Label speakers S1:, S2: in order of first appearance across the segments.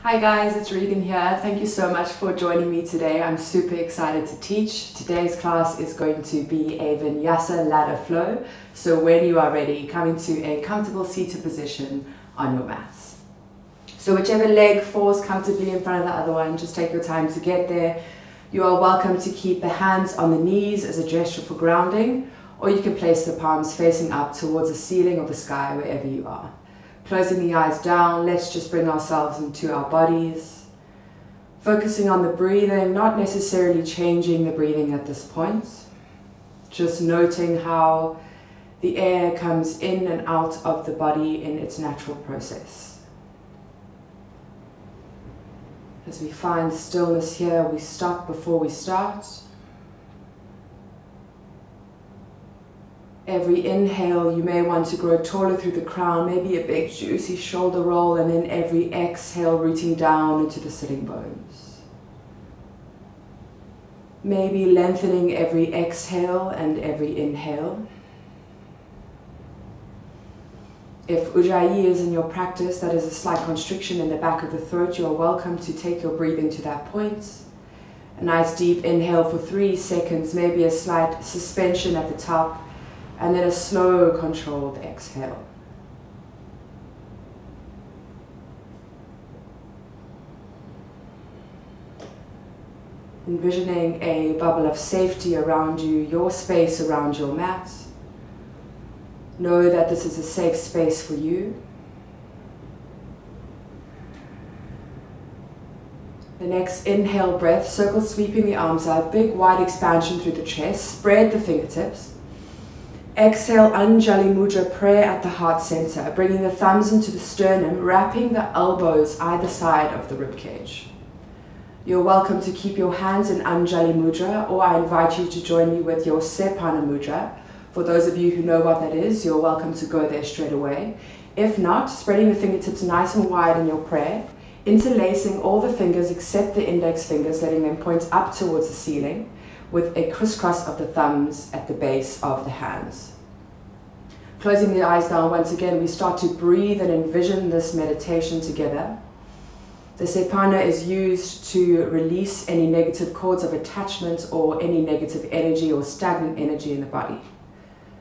S1: Hi guys, it's Reegan here. Thank you so much for joining me today. I'm super excited to teach. Today's class is going to be a Vinyasa ladder flow. So when you are ready, come into a comfortable seated position on your mats. So whichever leg falls comfortably in front of the other one, just take your time to get there. You are welcome to keep the hands on the knees as a gesture for grounding, or you can place the palms facing up towards the ceiling or the sky wherever you are. Closing the eyes down, let's just bring ourselves into our bodies. Focusing on the breathing, not necessarily changing the breathing at this point. Just noting how the air comes in and out of the body in its natural process. As we find stillness here, we stop before we start. Every inhale, you may want to grow taller through the crown, maybe a big juicy shoulder roll, and then every exhale rooting down into the sitting bones. Maybe lengthening every exhale and every inhale. If Ujjayi is in your practice, that is a slight constriction in the back of the throat, you are welcome to take your breathing to that point. A nice deep inhale for 3 seconds, maybe a slight suspension at the top, and then a slow, controlled exhale. Envisioning a bubble of safety around you, your space around your mat. Know that this is a safe space for you. The next inhale breath, circle sweeping the arms out, big wide expansion through the chest, spread the fingertips. Exhale, Anjali Mudra, prayer at the heart center, bringing the thumbs into the sternum, wrapping the elbows either side of the ribcage. You're welcome to keep your hands in Anjali Mudra, or I invite you to join me with your Sepana Mudra. For those of you who know what that is, you're welcome to go there straight away. If not, spreading the fingertips nice and wide in your prayer, interlacing all the fingers except the index fingers, letting them point up towards the ceiling, with a crisscross of the thumbs at the base of the hands. Closing the eyes down once again, we start to breathe and envision this meditation together. The Sepana is used to release any negative cords of attachment or any negative energy or stagnant energy in the body.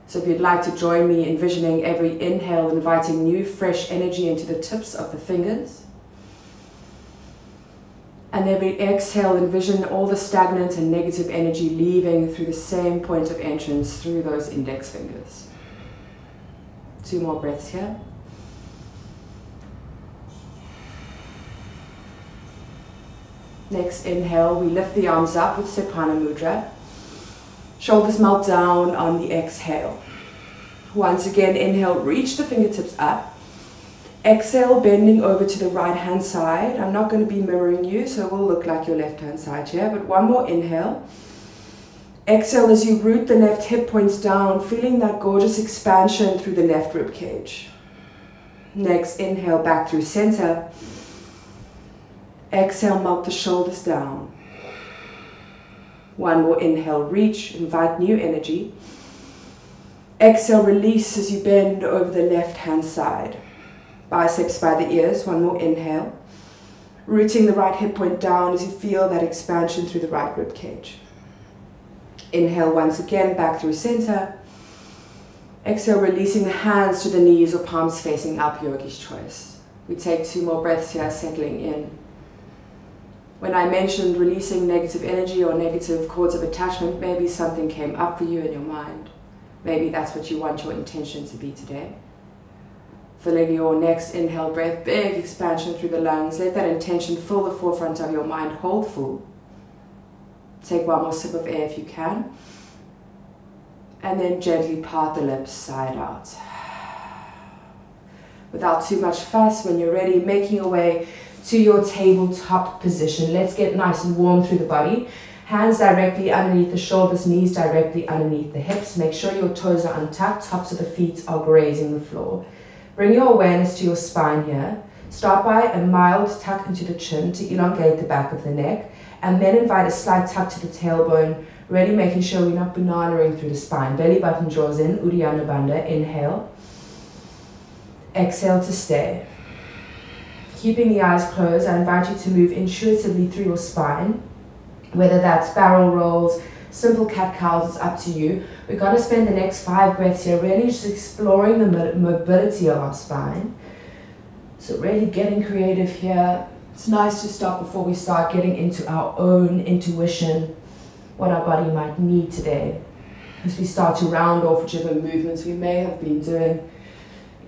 S1: So if you'd like to join me envisioning every inhale, inviting new fresh energy into the tips of the fingers. And every exhale, envision all the stagnant and negative energy leaving through the same point of entrance through those index fingers. 2 more breaths here. Next inhale, we lift the arms up with Sepana Mudra. Shoulders melt down on the exhale. Once again, inhale, reach the fingertips up. Exhale, bending over to the right hand side. I'm not going to be mirroring you, so it will look like your left hand side here, but one more inhale. Exhale as you root the left hip points down, feeling that gorgeous expansion through the left rib cage. Next, inhale back through center. Exhale, melt the shoulders down. One more inhale, reach, invite new energy. Exhale, release as you bend over the left hand side. Biceps by the ears, one more inhale. Rooting the right hip point down as you feel that expansion through the right rib cage. Inhale once again, back through center. Exhale, releasing the hands to the knees or palms facing up, yogi's choice. We take 2 more breaths here, settling in. When I mentioned releasing negative energy or negative cords of attachment, maybe something came up for you in your mind. Maybe that's what you want your intention to be today. Filling your next inhale breath, big expansion through the lungs. Let that intention fill the forefront of your mind. Hold full. Take 1 more sip of air if you can. And then gently part the lips side out. Without too much fuss, when you're ready, making your way to your tabletop position. Let's get nice and warm through the body. Hands directly underneath the shoulders, knees directly underneath the hips. Make sure your toes are untucked, tops of the feet are grazing the floor. Bring your awareness to your spine here. Start by a mild tuck into the chin to elongate the back of the neck, and then invite a slight tuck to the tailbone, really making sure we're not bananaing through the spine. Belly button draws in, Uddiyana Bandha, inhale. Exhale to stay. Keeping the eyes closed, I invite you to move intuitively through your spine, whether that's barrel rolls, simple cat-cows, it's up to you. We're going to spend the next 5 breaths here really just exploring the mobility of our spine. So really getting creative here. It's nice to stop before we start getting into our own intuition, what our body might need today, as we start to round off whichever movements we may have been doing,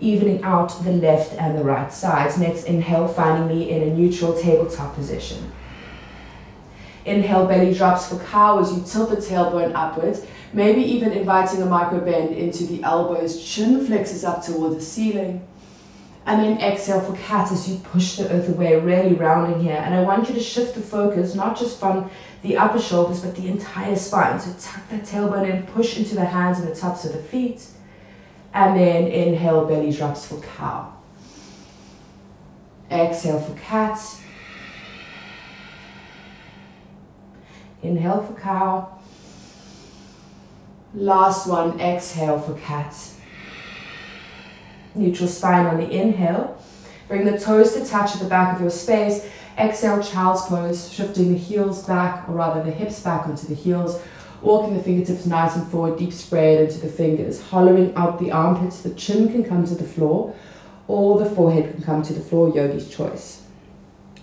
S1: evening out the left and the right sides. Next inhale, finding me in a neutral tabletop position. Inhale, belly drops for cow as you tilt the tailbone upwards, maybe even inviting a micro bend into the elbows, chin flexes up towards the ceiling. And then exhale for cat as you push the earth away, really rounding here. And I want you to shift the focus, not just from the upper shoulders, but the entire spine. So tuck that tailbone in, push into the hands and the tops of the feet. And then inhale, belly drops for cow. Exhale for cat. Inhale for cow. Last one, exhale for cat. Neutral spine on the inhale. Bring the toes to touch at the back of your space. Exhale, child's pose, shifting the heels back, or rather the hips back onto the heels. Walking the fingertips nice and forward, deep spread into the fingers. Hollowing out the armpits. The chin can come to the floor, or the forehead can come to the floor, yogi's choice.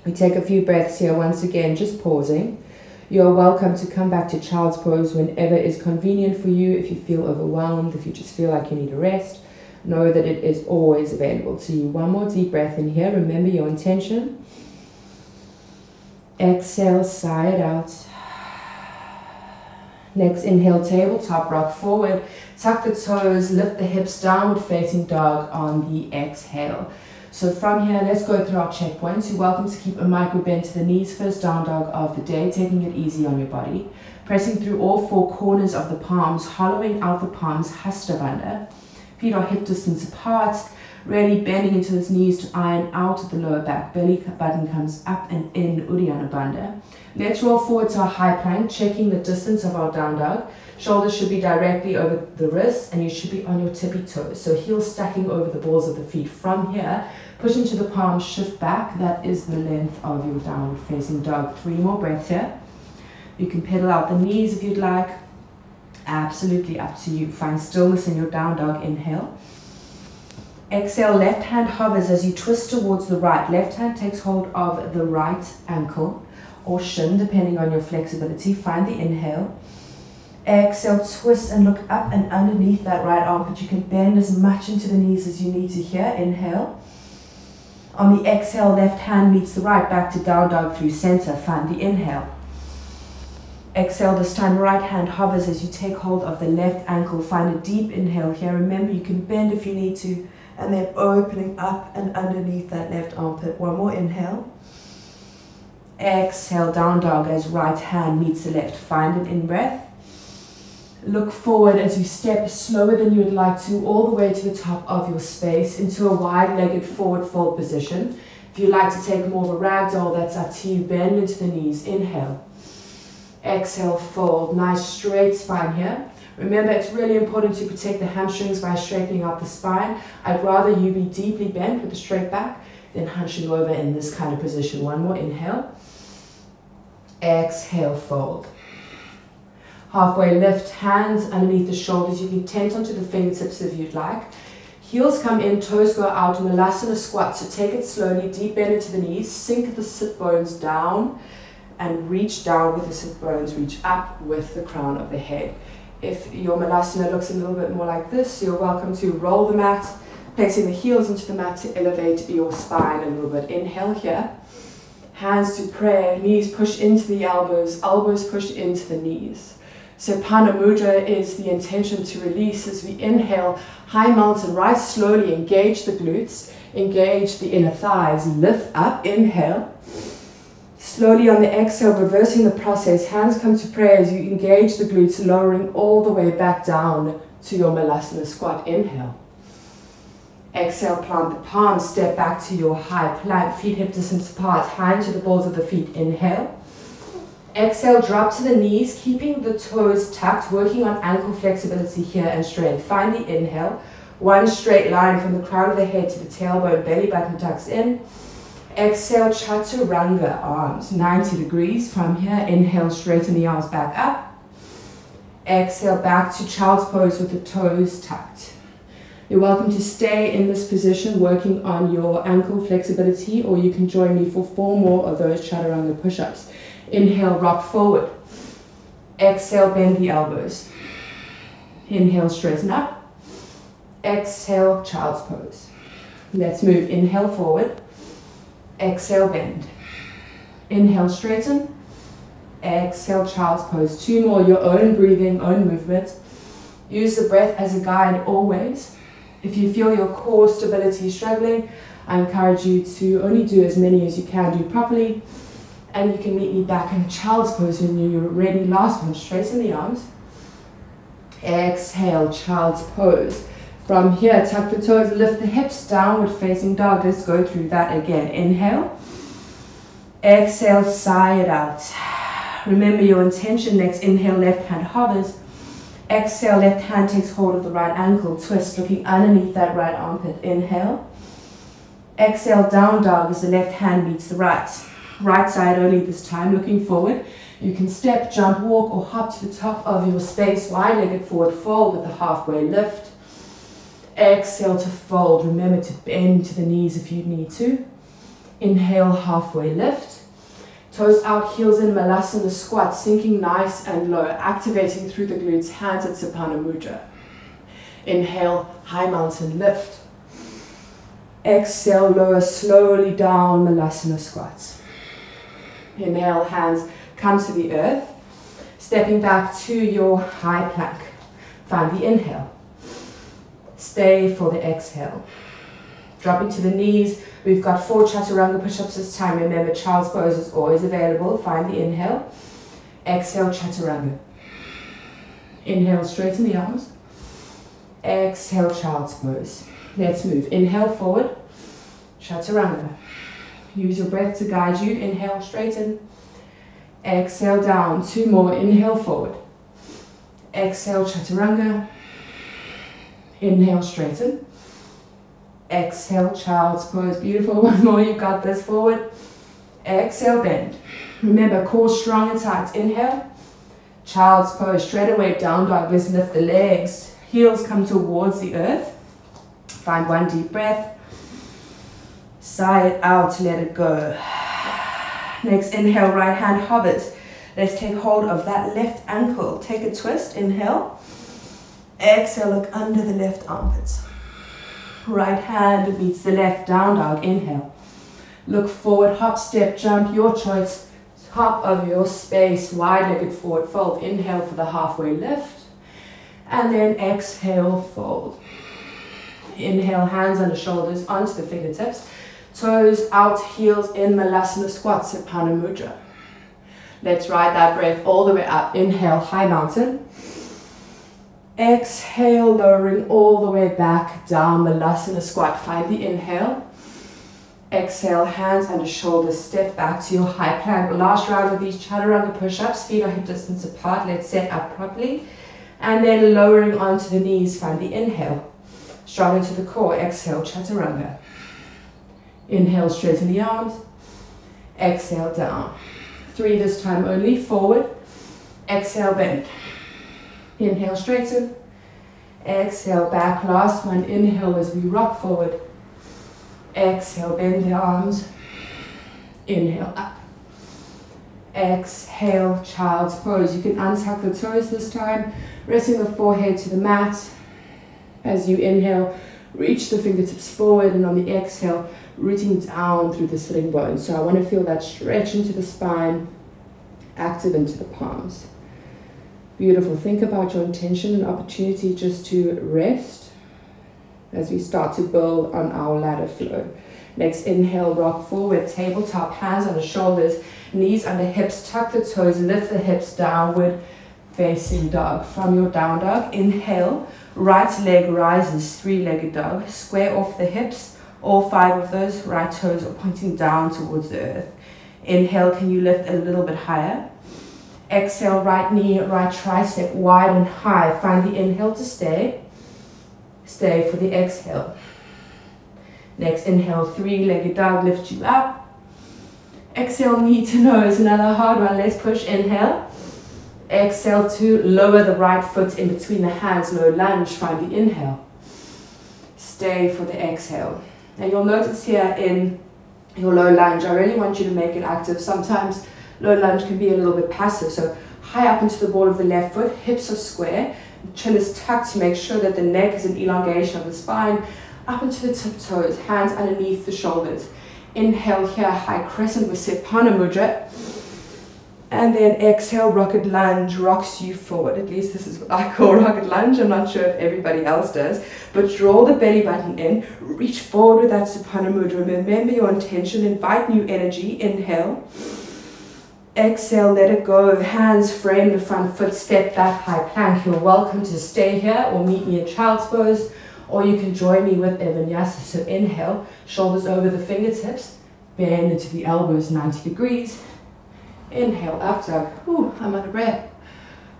S1: We take a few breaths here, once again, just pausing. You're welcome to come back to child's pose whenever is convenient for you. If you feel overwhelmed, if you just feel like you need a rest, know that it is always available to you. One more deep breath in here. Remember your intention. Exhale, sigh it out. Next, inhale, tabletop rock forward. Tuck the toes, lift the hips, downward facing dog on the exhale. So from here, let's go through our checkpoints. You're welcome to keep a micro bend to the knees, first down dog of the day, taking it easy on your body. Pressing through all 4 corners of the palms, hollowing out the palms, hasta bandha. Feet are hip distance apart, really bending into those knees to iron out the lower back. Belly button comes up and in, Uddiyana Bandha. Let's roll forward to a high plank, checking the distance of our down dog. Shoulders should be directly over the wrists and you should be on your tippy toes. So heels stacking over the balls of the feet. From here, push into the palms, shift back. That is the length of your downward facing dog. 3 more breaths here. You can pedal out the knees if you'd like. Absolutely up to you. Find stillness in your down dog. Inhale. Exhale, left hand hovers as you twist towards the right. Left hand takes hold of the right ankle or shin, depending on your flexibility. Find the inhale. Exhale, twist and look up and underneath that right armpit. You can bend as much into the knees as you need to here. Inhale. On the exhale, left hand meets the right, back to down dog through center. Find the inhale. Exhale, this time right hand hovers as you take hold of the left ankle. Find a deep inhale here. Remember, you can bend if you need to, and then opening up and underneath that left armpit. One more inhale. Exhale, down dog as right hand meets the left. Find an in-breath. Look forward as you step slower than you would like to, all the way to the top of your space into a wide-legged forward fold position. If you'd like to take more of a ragdoll, that's up to you. Bend into the knees. Inhale. Exhale, fold. Nice straight spine here. Remember, it's really important to protect the hamstrings by straightening out the spine. I'd rather you be deeply bent with a straight back than hunching over in this kind of position. One more inhale. Exhale, fold. Halfway lift, hands underneath the shoulders. You can tent onto the fingertips if you'd like. Heels come in, toes go out, Malasana squat. So take it slowly, deep bend into the knees, sink the sit bones down, and reach down with the sit bones, reach up with the crown of the head. If your Malasana looks a little bit more like this, you're welcome to roll the mat, placing the heels into the mat to elevate your spine a little bit. Inhale here. Hands to prayer, knees push into the elbows, elbows push into the knees. So Panda Mudra is the intention to release as we inhale, high mountain, rise slowly, engage the glutes, engage the inner thighs, lift up, inhale. Slowly on the exhale, reversing the process, hands come to prayer as you engage the glutes, lowering all the way back down to your Malasana squat. Inhale. Exhale, plant the palms, step back to your high plank, feet hip distance apart, high into the balls of the feet. Inhale. Exhale, drop to the knees, keeping the toes tucked, working on ankle flexibility here and strength. Find the inhale. One straight line from the crown of the head to the tailbone, belly button tucks in. Exhale, chaturanga, arms 90 degrees. From here, inhale, straighten the arms back up. Exhale, back to child's pose with the toes tucked. You're welcome to stay in this position, working on your ankle flexibility, or you can join me for 4 more of those chaturanga push-ups. Inhale, rock forward. Exhale, bend the elbows. Inhale, straighten up. Exhale, child's pose. Let's move. Inhale, forward. Exhale, bend. Inhale, straighten. Exhale, child's pose. 2 more, your own breathing, own movement. Use the breath as a guide always. If you feel your core stability struggling, I encourage you to only do as many as you can do properly. And you can meet me back in child's pose when you're ready. Last one, straighten the arms. Exhale, child's pose. From here, tuck the toes, lift the hips, downward facing dog. Let's go through that again. Inhale. Exhale, sigh it out. Remember your intention. Next, inhale, left hand hovers. Exhale, left hand takes hold of the right ankle. Twist, looking underneath that right armpit. Inhale. Exhale, down dog as the left hand meets the right. Right side only this time, looking forward. You can step, jump, walk, or hop to the top of your space. Wide-legged forward fold with a halfway lift. Exhale to fold. Remember to bend to the knees if you need to. Inhale, halfway lift. Toes out, heels in, Malasana squat, sinking nice and low, activating through the glutes, hands at Supana Mudra. Inhale, high mountain lift. Exhale, lower slowly down, Malasana squats. Inhale, hands come to the earth. Stepping back to your high plank. Find the inhale. Stay for the exhale. Dropping to the knees. We've got 4 chaturanga push-ups this time. Remember, child's pose is always available. Find the inhale. Exhale, chaturanga. Inhale, straighten the arms. Exhale, child's pose. Let's move. Inhale, forward. Chaturanga. Use your breath to guide you. Inhale, straighten. Exhale, down. 2 more. Inhale, forward. Exhale, chaturanga. Inhale, straighten. Exhale, child's pose. Beautiful. 1 more. You got this. Forward. Exhale, bend. Remember, core strong and tight. Inhale. Child's pose. Straight away, down dog. Let's lift the legs. Heels come towards the earth. Find 1 deep breath. Sigh it out. Let it go. Next, inhale. Right hand hovers. Let's take hold of that left ankle. Take a twist. Inhale. Exhale. Look under the left armpits. Right hand meets the left, down dog. Inhale. Look forward, hop, step, jump, your choice. Top of your space, wide-legged forward fold. Inhale for the halfway lift. And then exhale, fold. Inhale, hands on the shoulders, onto the fingertips. Toes out, heels in, Malasana squat, Supana Mudra. Let's ride that breath all the way up. Inhale, high mountain. Exhale, lowering all the way back down, Malasana squat. Find the inhale. Exhale, hands under shoulders, step back to your high plank. Last round of these chaturanga push-ups, feet are hip distance apart. Let's set up properly. And then lowering onto the knees, find the inhale. Strong into the core. Exhale, chaturanga. Inhale, straighten the arms. Exhale, down. 3 this time only. Forward. Exhale, bend. Inhale, straighten. Exhale, back. Last one. Inhale as we rock forward. Exhale, bend the arms. Inhale, up. Exhale, child's pose. You can untuck the toes this time, resting the forehead to the mat. As you inhale, reach the fingertips forward, and on the exhale, rooting down through the sitting bones. So I want to feel that stretch into the spine, active into the palms. Beautiful. Think about your intention and opportunity just to rest as we start to build on our ladder flow. Next, inhale, rock forward, tabletop, hands on the shoulders, knees under hips, tuck the toes, lift the hips, downward facing dog. From your down dog, inhale, right leg rises, 3-legged dog, square off the hips, all 5 of those right toes are pointing down towards the earth. Inhale, can you lift a little bit higher? Exhale, right knee, right tricep, wide and high. Find the inhale to stay. Stay for the exhale. Next, inhale, 3-legged dog, lift you up. Exhale, knee to nose, another hard one. Let's push, inhale. Exhale to lower the right foot in between the hands, low lunge, find the inhale. Stay for the exhale. And you'll notice here in your low lunge, I really want you to make it active. Sometimes low lunge can be a little bit passive, so high up into the ball of the left foot, hips are square, chin is tucked to make sure that the neck is an elongation of the spine, up into the tiptoes, hands underneath the shoulders. Inhale here, high crescent with Shavasana mudra. And then exhale, rocket lunge, rocks you forward. At least this is what I call rocket lunge. I'm not sure if everybody else does. But draw the belly button in, reach forward with that Shavasana mudra. Remember your intention, invite new energy. Inhale. Exhale, let it go. Hands frame the front foot, step back, high plank. You're welcome to stay here or meet me in child's pose. Or you can join me with Vinyasa. So inhale, shoulders over the fingertips, bend into the elbows 90 degrees. Inhale, up dog. Ooh, I'm out of breath.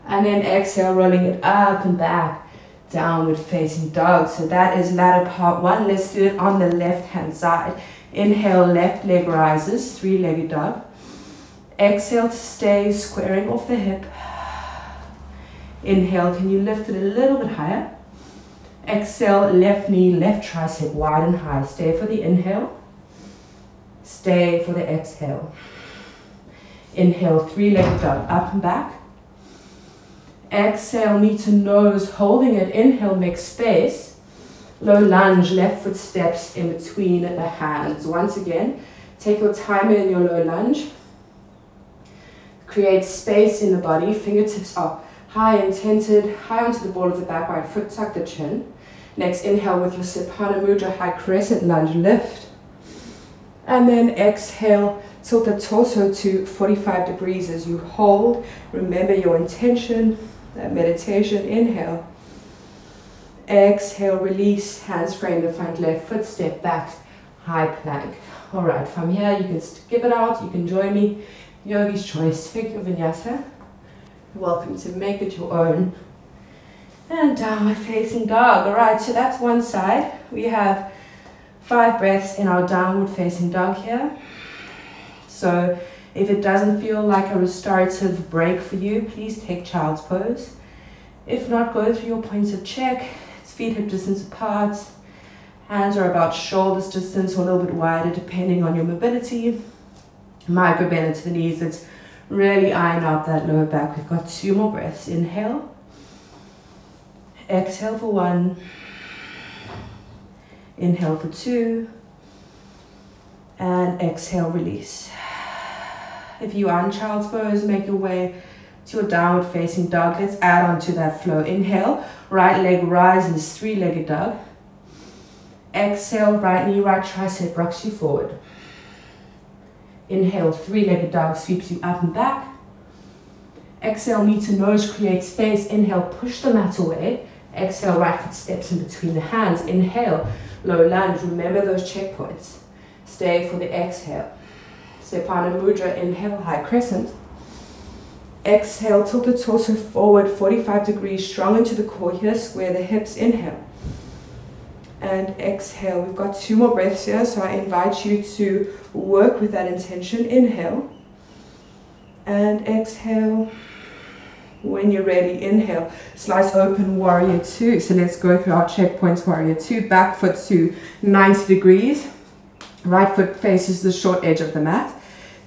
S1: And then exhale, rolling it up and back, downward facing dog. So that is ladder part one. Let's do it on the left hand side. Inhale, left leg rises, three-legged dog. Exhale to stay squaring off the hip. Inhale, can you lift it a little bit higher? Exhale, left knee, left tricep wide and high. Stay for the inhale. Stay for the exhale. Inhale, three-legged dog, up and back. Exhale, knee to nose, holding it. Inhale, make space. Low lunge, left foot steps in between the hands. Once again, take your time in your low lunge. Create space in the body. Fingertips are high and tented, high onto the ball of the back, right foot, tuck the chin. Next, inhale with your Shavasana mudra, high crescent lunge, lift. And then exhale, tilt the torso to 45 degrees as you hold. Remember your intention, that meditation. Inhale. Exhale, release, hands frame the front left foot, step back, high plank. All right, from here you can skip it out, you can join me. Yogi's choice, take your vinyasa. You're welcome to make it your own. And downward facing dog. All right, so that's one side. We have 5 breaths in our downward facing dog here. So if it doesn't feel like a restorative break for you, please take child's pose. If not, go through your points of check. It's feet hip distance apart. Hands are about shoulders distance or a little bit wider depending on your mobility. Micro bend into the knees. It's really iron out that lower back. We've got 2 more breaths. Inhale. Exhale for 1. Inhale for 2. And exhale, release. If you are in child's pose, make your way to your downward facing dog. Let's add on to that flow. Inhale, right leg rises, three-legged dog. Exhale, right knee, right tricep rocks you forward. Inhale, three-legged dog sweeps you up and back. Exhale, knee to nose, create space. Inhale, push the mat away. Exhale, right foot steps in between the hands. Inhale, low lunge. Remember those checkpoints. Stay for the exhale. Shavasana mudra, inhale, high crescent. Exhale, tilt the torso forward, 45 degrees, strong into the core here, square the hips, inhale. And exhale, we've got 2 more breaths here, so I invite you to work with that intention. Inhale. And exhale. When you're ready, inhale, slice open, warrior 2. So let's go through our checkpoints, warrior 2, back foot to 90 degrees. Right foot faces the short edge of the mat.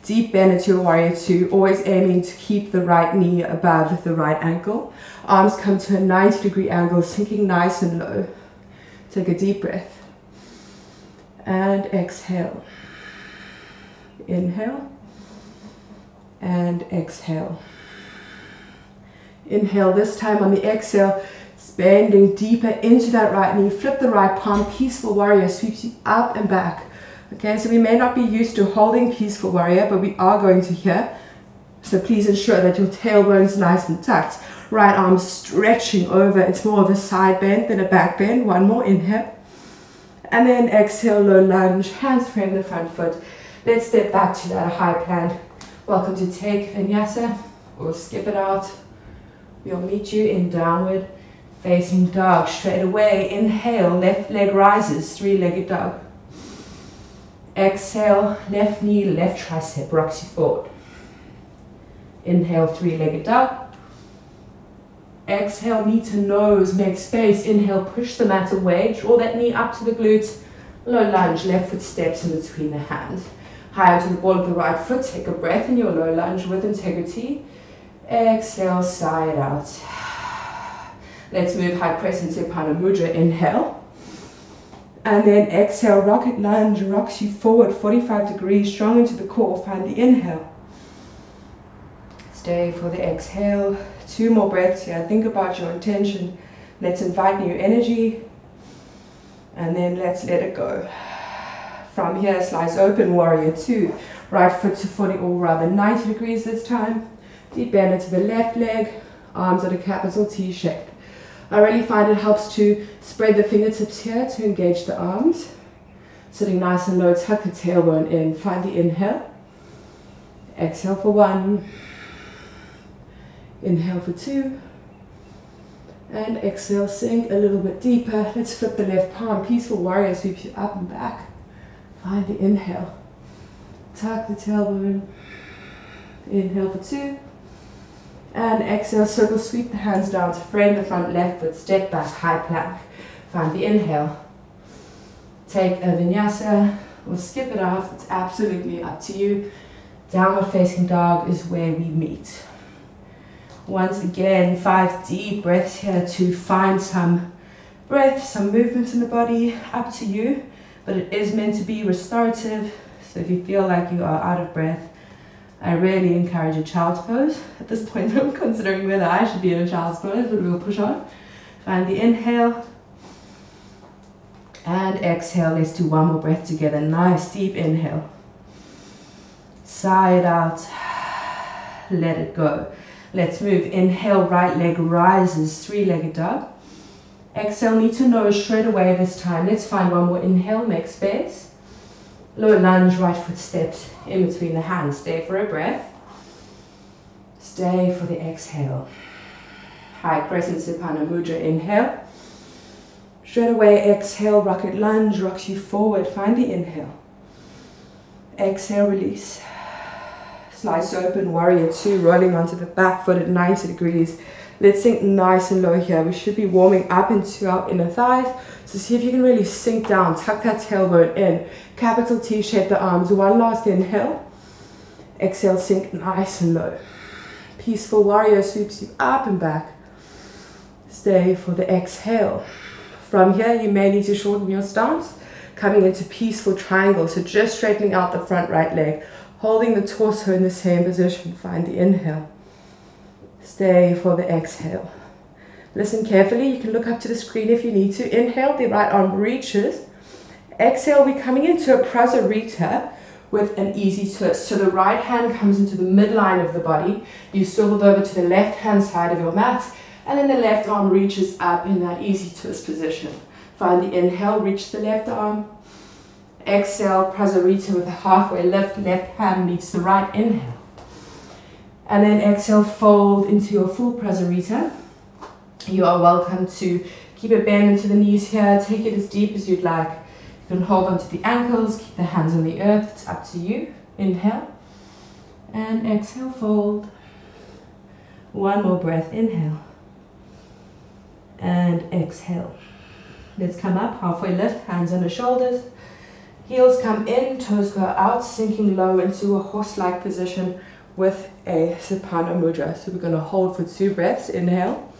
S1: Deep bend into your warrior 2, always aiming to keep the right knee above the right ankle. Arms come to a 90-degree angle, sinking nice and low. Take a deep breath. And exhale. Inhale. And exhale. Inhale, this time on the exhale, bending deeper into that right knee. Flip the right palm, peaceful warrior sweeps you up and back. Okay, so we may not be used to holding peaceful warrior, but we are going to here. So please ensure that your tailbone's nice and tucked. Right arm stretching over. It's more of a side bend than a back bend. 1 more, inhale. And then exhale, low lunge. Hands frame the front foot. Let's step back to that high plank. Welcome to take vinyasa. We'll skip it out. We'll meet you in downward facing dog. Straight away, inhale, left leg rises, three-legged dog. Exhale, left knee, left tricep rocks you forward. Inhale, three-legged dog. Exhale, knee to nose, make space. Inhale, push the mat away, draw that knee up to the glutes. Low lunge, left foot steps in between the hands. High to the ball of the right foot, take a breath in your low lunge with integrity. Exhale, side out. Let's move high crescent supine mudra, inhale. And then exhale, rocket lunge, rocks you forward 45 degrees, strong into the core, find the inhale. Stay for the exhale. 2 more breaths here. Think about your intention. Let's invite new energy. And then let's let it go. From here, slice open, warrior 2. Right foot to 40, or rather 90 degrees this time. Deep bend into the left leg. Arms at a capital T shape. I really find it helps to spread the fingertips here to engage the arms. Sitting nice and low, tuck the tailbone in. Find the inhale. Exhale for 1. Inhale for 2. And exhale, sink a little bit deeper. Let's flip the left palm. Peaceful warrior sweeps you up and back. Find the inhale. Tuck the tailbone. Inhale for 2. And exhale, circle, sweep the hands down to frame the front left foot, step back, high plank. Find the inhale. Take a vinyasa or skip it off, it's absolutely up to you. Downward facing dog is where we meet. Once again, 5 deep breaths here to find some breath, some movement in the body, up to you. But it is meant to be restorative, so if you feel like you are out of breath, I really encourage a child's pose. At this point, I'm considering whether I should be in a child's pose, but we'll push on. Find the inhale. And exhale. Let's do 1 more breath together. Nice, deep inhale. Side out. Let it go. Let's move. Inhale, right leg rises, 3-legged dog. Exhale, knee to nose, straight away this time. Let's find 1 more inhale, make space. Low lunge, right foot steps in between the hands. Stay for a breath. Stay for the exhale. High crescent supine mudra, inhale. Straight away, exhale, rocket lunge, rocks you forward. Find the inhale. Exhale, release. Slice open, warrior 2, rolling onto the back foot at 90 degrees. Let's sink nice and low here. We should be warming up into our inner thighs. So see if you can really sink down, tuck that tailbone in. Capital T shape the arms. 1 last inhale. Exhale, sink nice and low. Peaceful warrior sweeps you up and back. Stay for the exhale. From here, you may need to shorten your stance. Coming into peaceful triangle. So just straightening out the front right leg. Holding the torso in the same position. Find the inhale. Stay for the exhale. Listen carefully. You can look up to the screen if you need to. Inhale, the right arm reaches. Exhale, we're coming into a prasarita with an easy twist. So the right hand comes into the midline of the body. You swivel over to the left hand side of your mat. And then the left arm reaches up in that easy twist position. Find the inhale, reach the left arm. Exhale, prasarita with a halfway lift. Left hand meets the right, inhale. And then exhale, fold into your full prasarita. You are welcome to keep a bend into the knees here. Take it as deep as you'd like. You can hold onto the ankles, keep the hands on the earth. It's up to you. Inhale. And exhale, fold. 1 more breath. Inhale. And exhale. Let's come up, halfway lift, hands on the shoulders. Heels come in, toes go out, sinking low into a horse-like position with a supine mudra. So we're going to hold for 2 breaths. Inhale.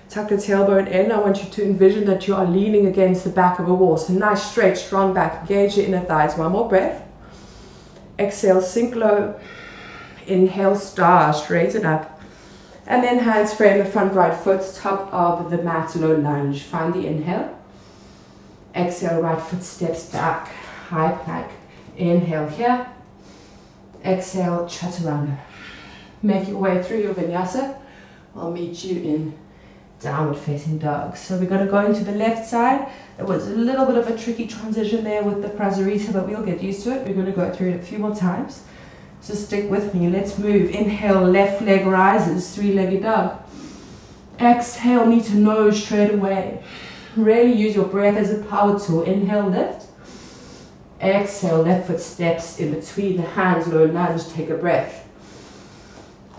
S1: Tuck the tailbone in. I want you to envision that you are leaning against the back of a wall. So nice, straight, strong back. Engage your inner thighs. 1 more breath. Exhale, sink low. Inhale, star, straighten up. And then hands frame the front right foot, top of the mat, low lunge. Find the inhale. Exhale, right foot steps back. High plank. Inhale here. Exhale, chaturanga. Make your way through your vinyasa. I'll meet you in downward facing dog. So we're going to go into the left side. It was a little bit of a tricky transition there with the prasarita, but we'll get used to it. We're going to go through it a few more times. So stick with me. Let's move. Inhale, left leg rises, 3-legged dog. Exhale, knee to nose straight away. Really use your breath as a power tool. Inhale, lift. Exhale, left foot steps in between the hands, low lunge, take a breath.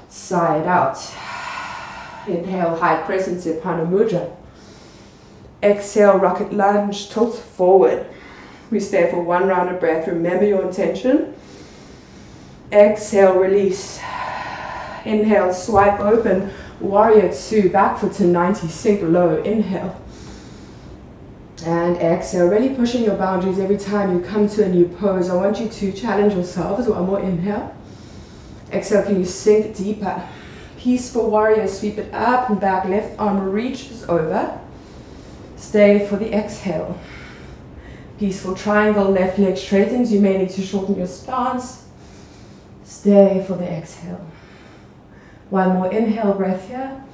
S1: Sigh it out. Inhale, high crescent, Sthana Mudra. Exhale, rocket lunge, tilt forward. We stay for one round of breath. Remember your intention. Exhale, release. Inhale, swipe open. Warrior two, back foot to 90, sink low. Inhale. And exhale, really pushing your boundaries every time you come to a new pose. I want you to challenge yourselves. One more inhale. Exhale, can you sink deeper? Peaceful warrior, sweep it up and back. Left arm reaches over. Stay for the exhale. Peaceful triangle, left leg straightens. You may need to shorten your stance. Stay for the exhale. One more inhale, breath here.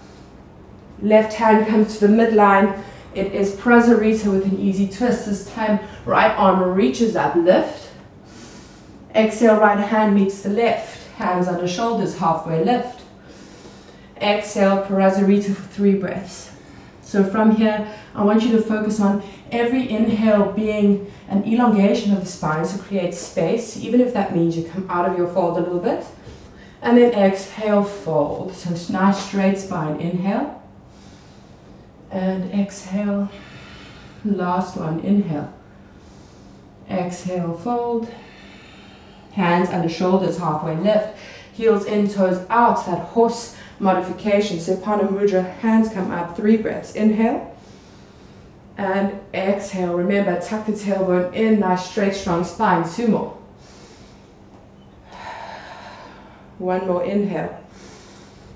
S1: Left hand comes to the midline. It is Prasarita with an easy twist. This time, right arm reaches up, lift. Exhale, right hand meets the left. Hands under shoulders, halfway lift. Exhale, Prasarita for 3 breaths. So from here, I want you to focus on every inhale being an elongation of the spine, so create space, even if that means you come out of your fold a little bit. And then exhale, fold. So it's nice straight spine. Inhale. And exhale. Last one, inhale. Exhale, fold. Hands under shoulders, halfway lift. Heels in, toes out, that horse modification. Sthana Mudra, hands come up, 3 breaths. Inhale. And exhale. Remember, tuck the tailbone in, nice straight, strong spine. 2 more. 1 more, inhale.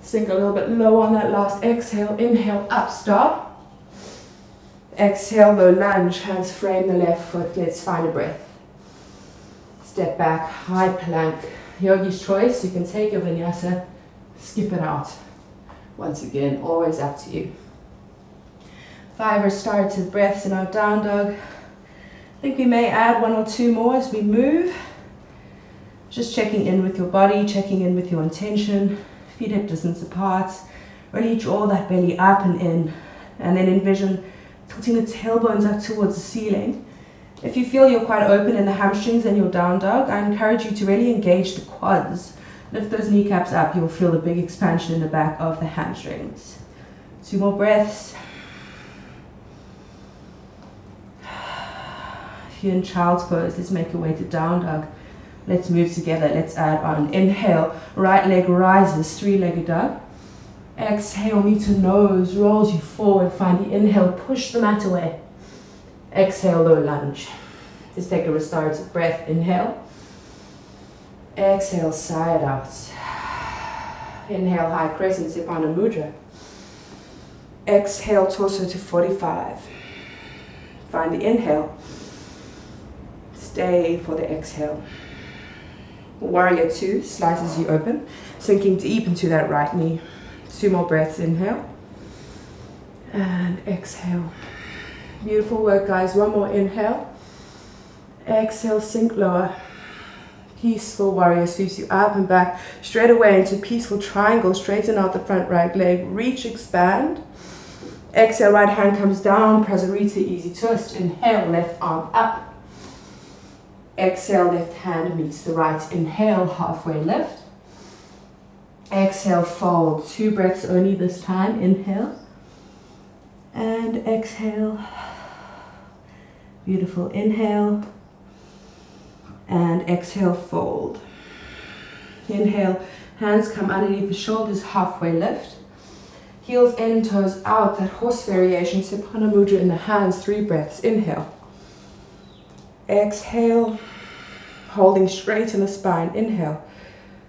S1: Sink a little bit low on that last exhale. Inhale, up, stop. Exhale, low lunge, hands frame the left foot. Let's find a breath. Step back, high plank. Yogi's choice, you can take your vinyasa, skip it out. Once again, always up to you. 5 restorative breaths in our down dog. I think we may add 1 or 2 more as we move. Just checking in with your body, checking in with your intention. Feet hip distance apart. Really draw that belly up and in. And then envision tilting the tailbones up towards the ceiling. If you feel you're quite open in the hamstrings and your down dog, I encourage you to really engage the quads. Lift those kneecaps up, you'll feel a big expansion in the back of the hamstrings. 2 more breaths. If you're in child's pose, let's make your way to down dog. Let's move together. Let's add on. Inhale, right leg rises, 3-legged dog. Exhale, knee to nose, rolls you forward. Find the inhale, push the mat away. Exhale, low lunge. Let's take a restorative breath. Inhale. Exhale, sigh it out. Inhale, high crescent, Sthana Mudra. Exhale, torso to 45. Find the inhale. Stay for the exhale. Warrior 2 slices you open, sinking deep into that right knee. 2 more breaths. Inhale. And exhale. Beautiful work, guys. 1 more inhale. Exhale, sink lower. Peaceful warrior sweeps you up and back, straight away into peaceful triangle. Straighten out the front right leg. Reach, expand. Exhale, right hand comes down. Prasarita, easy twist. Inhale, left arm up. Exhale, left hand meets the right. Inhale, halfway lift. Exhale, fold. 2 breaths only this time. Inhale. And exhale. Beautiful. Inhale. And exhale, fold. Inhale, hands come underneath the shoulders, halfway lift. Heels in, toes out, that horse variation. Sthana Mudra in the hands, 3 breaths. Inhale. Exhale, holding straight in the spine. Inhale.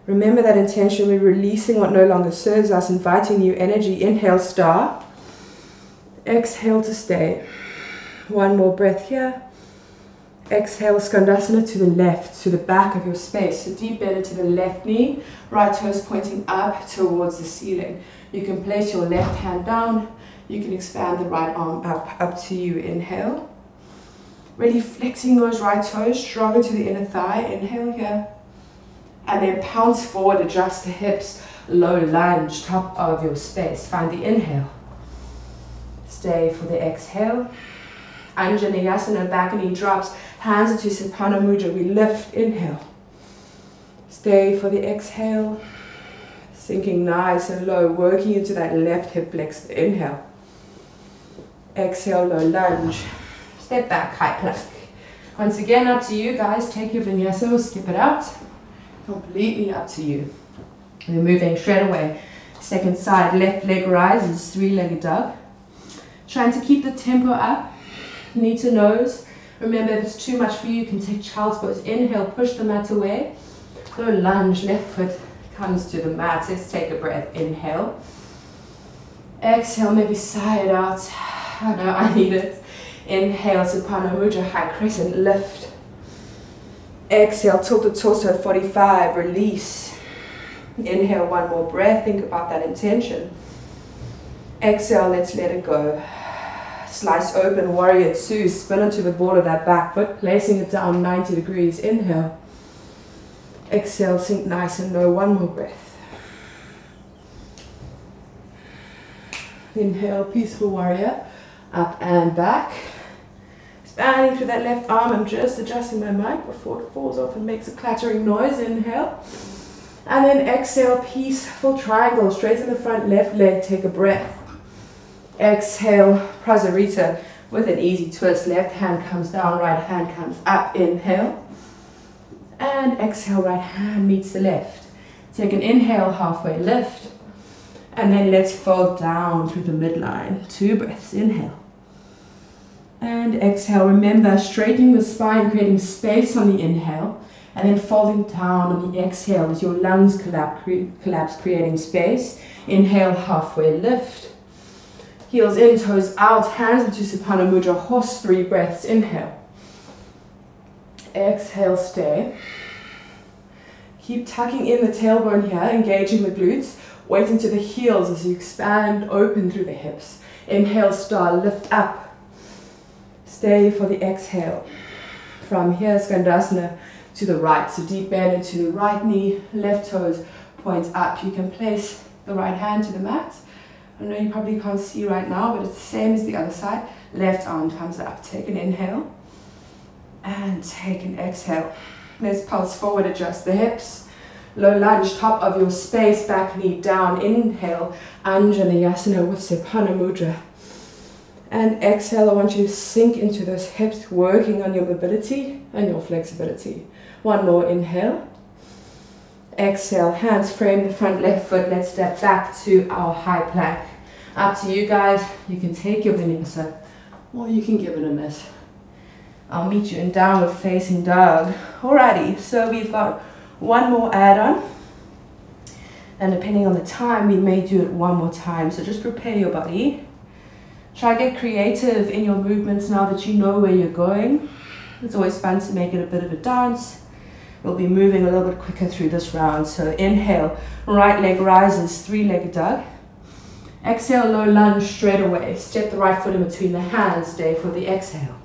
S1: Remember that intention. We're releasing what no longer serves us, inviting new energy. Inhale, star. Exhale to stay. 1 more breath here. Exhale, Skandasana to the left, to the back of your space. So deep belly to the left knee, right toes pointing up towards the ceiling. You can place your left hand down. You can expand the right arm up to you. Inhale. Really flexing those right toes, stronger to the inner thigh. Inhale here. And then pounce forward, adjust the hips, low lunge, top of your space. Find the inhale. Stay for the exhale. Anjaneyasana, back knee drops, Hands into Supana Mudra. We lift, inhale. Stay for the exhale. Sinking nice and low, working into that left hip flexor. Inhale. Exhale, low lunge. Step back, high plank. Once again, up to you guys. Take your vinyasa or skip it out. Completely up to you. We're moving straight away. Second side, left leg rises, three-legged dog. Trying to keep the tempo up. Knee to nose. Remember, if it's too much for you, you can take child's pose. Inhale, push the mat away. Low lunge, left foot comes to the mat. Let's take a breath. Inhale. Exhale, maybe sigh it out. I know I need it. Inhale, Supana Mudra, high crescent, lift. Exhale, tilt the torso at 45, release. Inhale, one more breath, think about that intention. Exhale, let's let it go. Slice open, warrior two, spin onto the ball of that back foot, placing it down 90 degrees. Inhale. Exhale, sink nice and low, one more breath. Inhale, peaceful warrior, up and back. Expanding through that left arm. I'm just adjusting my mic before it falls off and makes a clattering noise. Inhale. And then exhale, peaceful triangle. Straighten the front left leg. Take a breath. Exhale, Prasarita with an easy twist. Left hand comes down, right hand comes up. Inhale. And exhale, right hand meets the left. Take an inhale, halfway lift. And then let's fold down through the midline. 2 breaths. Inhale. And exhale. Remember, straightening the spine, creating space on the inhale. And then folding down on the exhale as your lungs collapse, creating space. Inhale, halfway lift. Heels in, toes out, hands into Supana Mudra, horse, 3 breaths. Inhale. Exhale, stay. Keep tucking in the tailbone here, engaging the glutes. Weight into the heels as you expand, open through the hips. Inhale, star, lift up. Stay for the exhale. From here, Skandasana to the right. So deep bend into the right knee, left toes point up. You can place the right hand to the mat. I know you probably can't see right now, but it's the same as the other side. Left arm comes up. Take an inhale and take an exhale. Let's pulse forward, adjust the hips. Low lunge, top of your space, back knee down. Inhale, Anjaneyasana with Supana Mudra. And exhale, I want you to sink into those hips, working on your mobility and your flexibility. One more inhale. Exhale, hands frame the front left foot. Let's step back to our high plank. Up to you guys. You can take your vinyasa or you can give it a miss. I'll meet you in downward facing dog. Alrighty, so we've got one more add-on. And depending on the time, we may do it one more time. So just prepare your body. Try to get creative in your movements now that you know where you're going. It's always fun to make it a bit of a dance. We'll be moving a little bit quicker through this round. So inhale, right leg rises, 3-legged dog. Exhale, low lunge straight away. Step the right foot in between the hands. Stay for the exhale.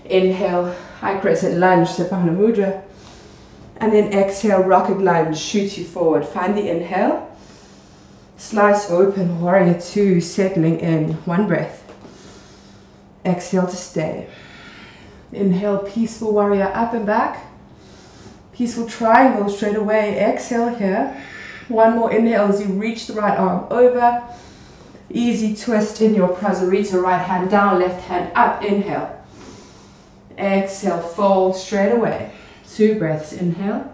S1: Inhale, high crescent lunge, Supana Mudra. And then exhale, rocket lunge, shoot you forward. Find the inhale. Slice open, warrior two, settling in. 1 breath. Exhale to stay. Inhale, peaceful warrior up and back. Peaceful triangle straight away. Exhale here. 1 more inhale as you reach the right arm over. Easy twist in your Prasarita. Right hand down, left hand up. Inhale. Exhale, fold straight away. 2 breaths. Inhale.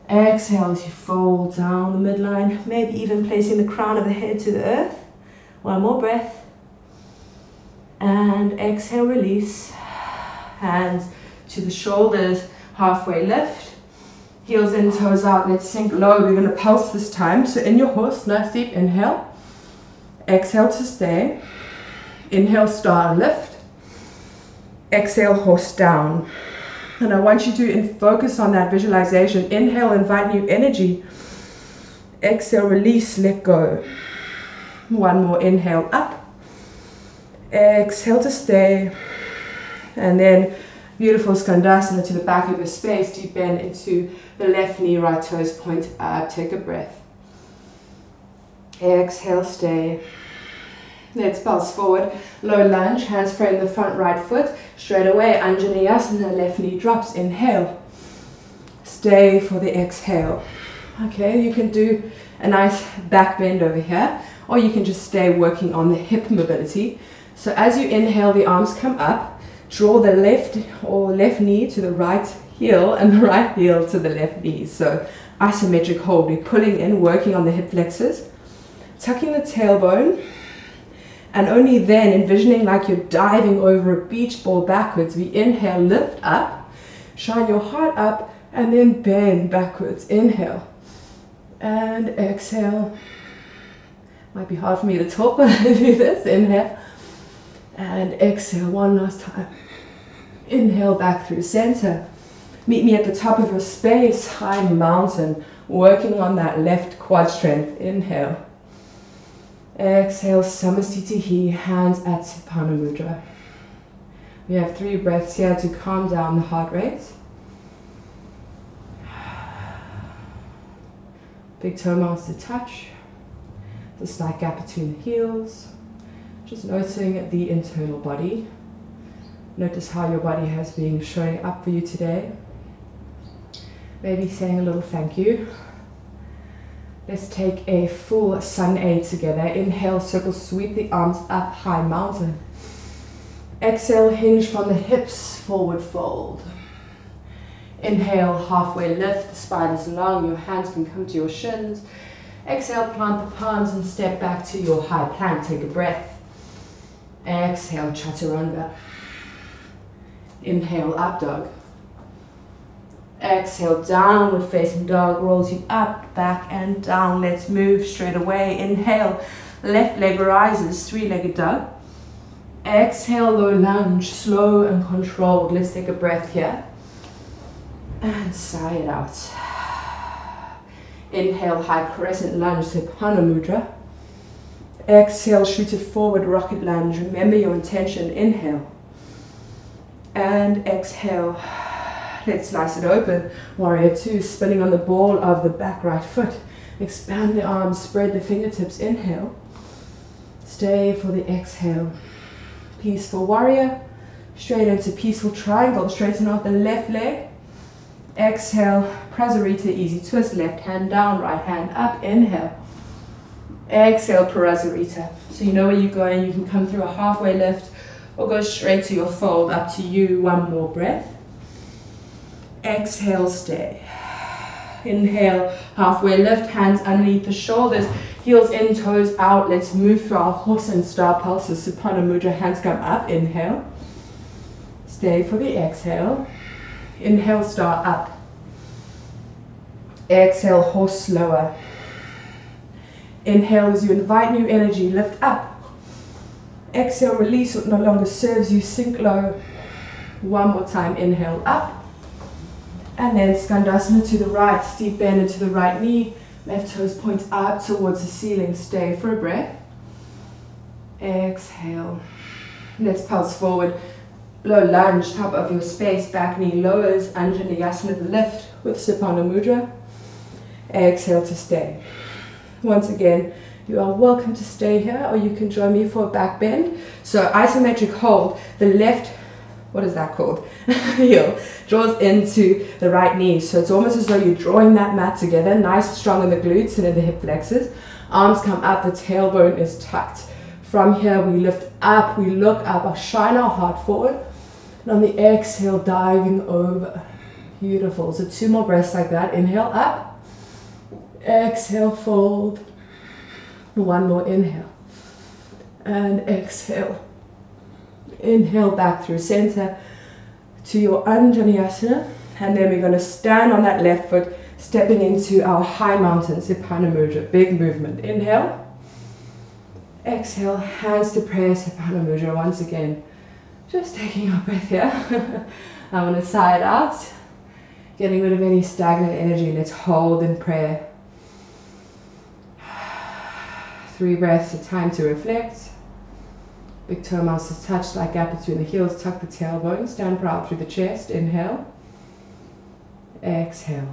S1: Exhale as you fold down the midline, maybe even placing the crown of the head to the earth. 1 more breath. And exhale, release. Hands to the shoulders, halfway lift. Heels in, toes out, let's sink low. We're going to pulse this time. So in your horse, nice deep inhale. Exhale to stay. Inhale, star, lift. Exhale, horse down. And I want you to focus on that visualization. Inhale, invite new energy. Exhale, release, let go. 1 more inhale, up. Exhale to stay. And then beautiful Skandasana to the back of your space. Deep bend into the left knee, right toes point up. Take a breath. Exhale, stay. Let's pulse forward, low lunge, hands frame the front right foot, straight away, Untitled, left knee drops, inhale. Stay for the exhale. Okay, you can do a nice back bend over here, or you can just stay working on the hip mobility. So as you inhale, the arms come up, draw the left knee to the right heel and the right heel to the left knee. So isometric hold, we're pulling in, working on the hip flexors, tucking the tailbone, and only then envisioning like you're diving over a beach ball backwards. We inhale, lift up, shine your heart up, and then bend backwards. Inhale and exhale. Might be hard for me to talk when I do this. Inhale and exhale. One last time. Inhale back through center. Meet me at the top of your space, high mountain, working on that left quad strength. Inhale. Exhale, Samasthiti, hands at Supana Mudra. We have 3 breaths here to calm down the heart rate. Big toe mounts to touch. The slight gap between the heels. Just noticing the internal body. Notice how your body has been showing up for you today. Maybe saying a little thank you. Let's take a full sun A together. Inhale, circle, sweep the arms up, high mountain. Exhale, hinge from the hips, forward fold. Inhale, halfway lift, the spine is long, your hands can come to your shins. Exhale, plant the palms and step back to your high plank. Take a breath. Exhale, chaturanga. Inhale, up dog. Exhale, downward facing dog, rolls you up, back and down. Let's move straight away. Inhale, left leg rises, 3-legged dog. Exhale, low lunge, slow and controlled. Let's take a breath here. And sigh it out. Inhale, high crescent lunge, Supana Mudra. Exhale, shoot it forward, rocket lunge. Remember your intention. Inhale. And exhale. Let's slice it open. Warrior 2, spinning on the ball of the back right foot. Expand the arms, spread the fingertips. Inhale. Stay for the exhale. Peaceful warrior. Straight into peaceful triangle. Straighten out the left leg. Exhale. Prasarita, easy twist. Left hand down, right hand up. Inhale. Exhale, Prasarita. So you know where you're going. You can come through a halfway lift or go straight to your fold. Up to you. One more breath. Exhale, stay. Inhale, halfway lift, hands underneath the shoulders, heels in, toes out. Let's move through our horse and star pulses. Supana Mudra, hands come up. Inhale. Stay for the exhale. Inhale, star up. Exhale, horse slower. Inhale as you invite new energy, lift up. Exhale, release what no longer serves you, sink low. One more time, inhale, up. And then Skandasana to the right, steep bend into the right knee, left toes point up towards the ceiling. Stay for a breath. Exhale. Let's pulse forward. Low lunge, top of your space, back knee lowers, Anjaneyasana lift with Supana Mudra. Exhale to stay. Once again, you are welcome to stay here, or you can join me for a back bend. So isometric hold, the left, what is that called? Heel draws into the right knee. So it's almost as though you're drawing that mat together, nice, strong in the glutes and in the hip flexors. Arms come up, the tailbone is tucked. From here, we lift up, we look up, shine our heart forward. And on the exhale, diving over. Beautiful. So 2 more breaths like that. Inhale, up. Exhale, fold. 1 more inhale. And exhale. Inhale back through center to your Anjaneyasana, and then we're going to stand on that left foot, stepping into our high mountain, Supana Mudra, big movement. Inhale, exhale, hands to prayer, Supana Mudra. Once again, just taking our breath here. I'm going to sigh it out, getting rid of any stagnant energy. Let's hold in prayer. 3 breaths, a time to reflect. Big toe mounts to touch, slight gap between the heels, tuck the tailbone, stand proud through the chest. Inhale. Exhale.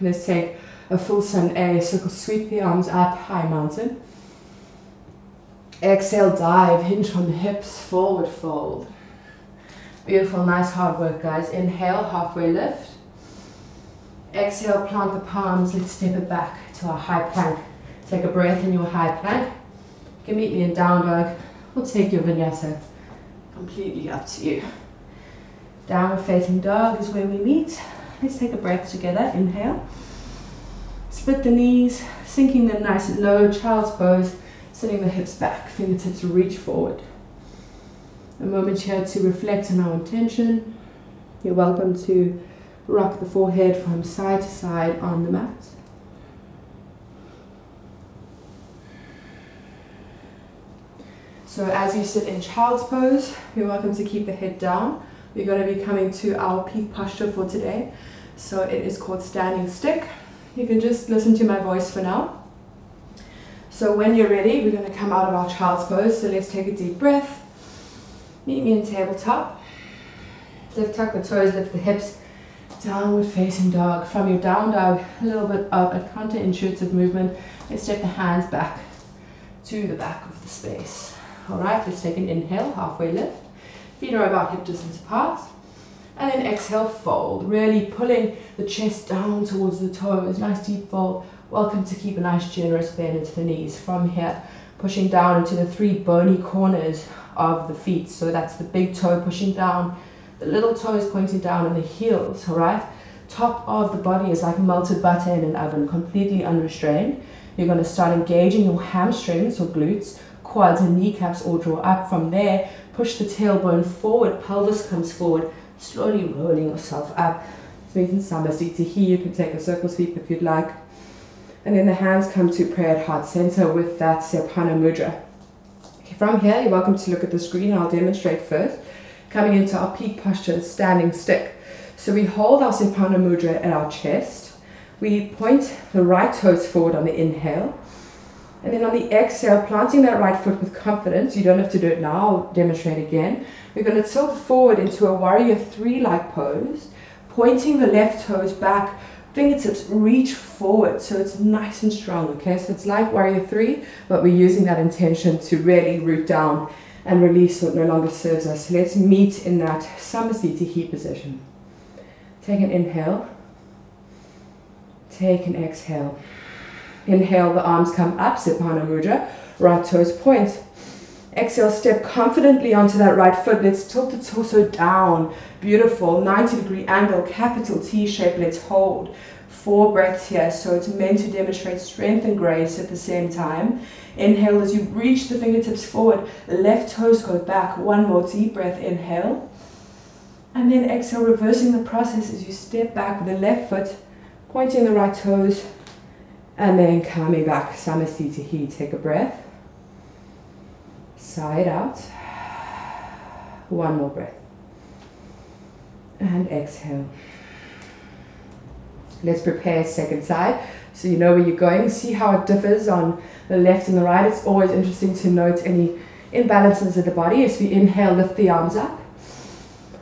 S1: Let's take a full sun A, circle, sweep the arms up, high mountain. Exhale, dive, hinge from the hips, forward fold. Beautiful, nice hard work, guys. Inhale, halfway lift. Exhale, plant the palms. Let's step it back to our high plank. Take a breath in your high plank. You can meet me in down dog. We'll take your vinyasa. Completely up to you. Downward facing dog is where we meet. Let's take a breath together. Inhale. Split the knees, sinking them nice and low. Child's pose. Sitting the hips back. Fingertips reach forward. A moment here to reflect on our intention. You're welcome to rock the forehead from side to side on the mat. So as you sit in child's pose, you're welcome to keep the head down. We're going to be coming to our peak posture for today. So it is called standing stick. You can just listen to my voice for now. So when you're ready, we're going to come out of our child's pose. So let's take a deep breath. Meet me in tabletop. Lift, tuck the toes, lift the hips. Downward facing dog. From your down dog, a little bit up, a counterintuitive movement. Let's step the hands back to the back of the space. All right, let's take an inhale, halfway lift. Feet are about hip distance apart. And then exhale, fold. Really pulling the chest down towards the toes. Nice deep fold. Welcome to keep a nice generous bend into the knees. From here, pushing down into the three bony corners of the feet. So that's the big toe pushing down, the little toes pointing down, and the heels, all right? Top of the body is like melted butter in an oven, completely unrestrained. You're going to start engaging your hamstrings or glutes, quads and kneecaps all draw up. From there, push the tailbone forward, pelvis comes forward, slowly rolling yourself up. Smooth and Samasthiti. Here you can take a circle sweep if you'd like. And then the hands come to prayer at heart center with that Shavasana mudra. From here, you're welcome to look at the screen. I'll demonstrate first. Coming into our peak posture, standing stick. So we hold our Shavasana mudra at our chest. We point the right toes forward on the inhale. And then on the exhale, planting that right foot with confidence. You don't have to do it now. I'll demonstrate again. We're going to tilt forward into a warrior three-like pose. Pointing the left toes back. Fingertips reach forward, so it's nice and strong, okay? So it's like warrior three, but we're using that intention to really root down and release what no longer serves us. So let's meet in that Samasthiti position. Take an inhale. Take an exhale. Inhale, the arms come up, Shavasana mudra. Right toes point. Exhale, step confidently onto that right foot. Let's tilt the torso down. Beautiful, 90-degree angle, capital T shape. Let's hold. 4 breaths here. So it's meant to demonstrate strength and grace at the same time. Inhale as you reach the fingertips forward. Left toes go back. 1 more deep breath. Inhale. And then exhale, reversing the process as you step back with the left foot, pointing the right toes, and then coming back. Samasthiti. Take a breath. Side out. 1 more breath. And exhale. Let's prepare second side. So you know where you're going. See how it differs on the left and the right. It's always interesting to note any imbalances of the body. As we inhale, lift the arms up.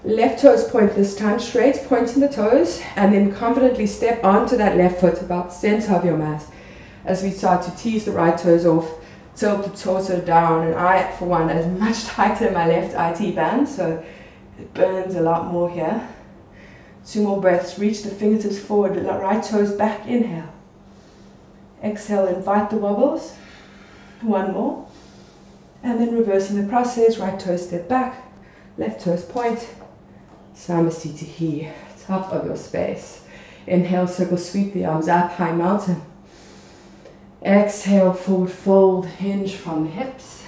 S1: Left toes point this time straight, pointing the toes, and then confidently step onto that left foot about the center of your mat. As we start to tease the right toes off, tilt the torso down, and I, for one, is much tighter in my left IT band, so it burns a lot more here. 2 more breaths. Reach the fingertips forward, right toes back. Inhale. Exhale, invite the wobbles. 1 more. And then reversing the process, right toes step back, left toes point. Samasthiti, top of your space. Inhale, circle sweep the arms up, high mountain. Exhale, forward fold, hinge from the hips.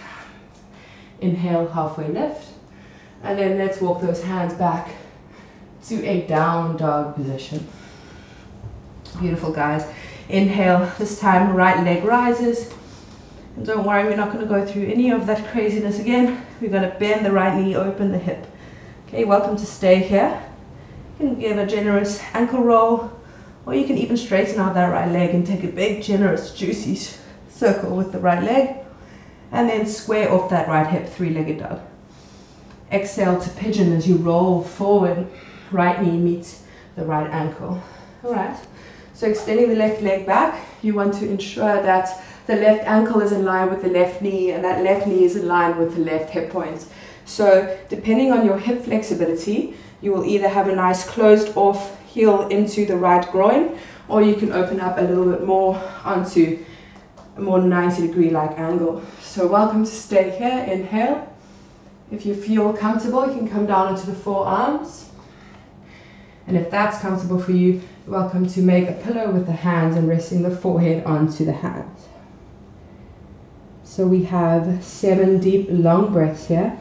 S1: Inhale, halfway lift. And then let's walk those hands back to a down dog position. Beautiful, guys. Inhale, this time right leg rises. And don't worry, we're not going to go through any of that craziness again. We're going to bend the right knee, open the hip. Okay, welcome to stay here. You can give a generous ankle roll, or you can even straighten out that right leg and take a big, generous, juicy circle with the right leg. And then square off that right hip, 3-legged dog. Exhale to pigeon as you roll forward. Right knee meets the right ankle. All right. So extending the left leg back, you want to ensure that the left ankle is in line with the left knee, and that left knee is in line with the left hip point. So depending on your hip flexibility, you will either have a nice closed off heel into the right groin, or you can open up a little bit more onto a more 90-degree like angle. So welcome to stay here. Inhale. If you feel comfortable, you can come down into the forearms. And if that's comfortable for you, you're welcome to make a pillow with the hands and resting the forehead onto the hands. So we have 7 deep long breaths here.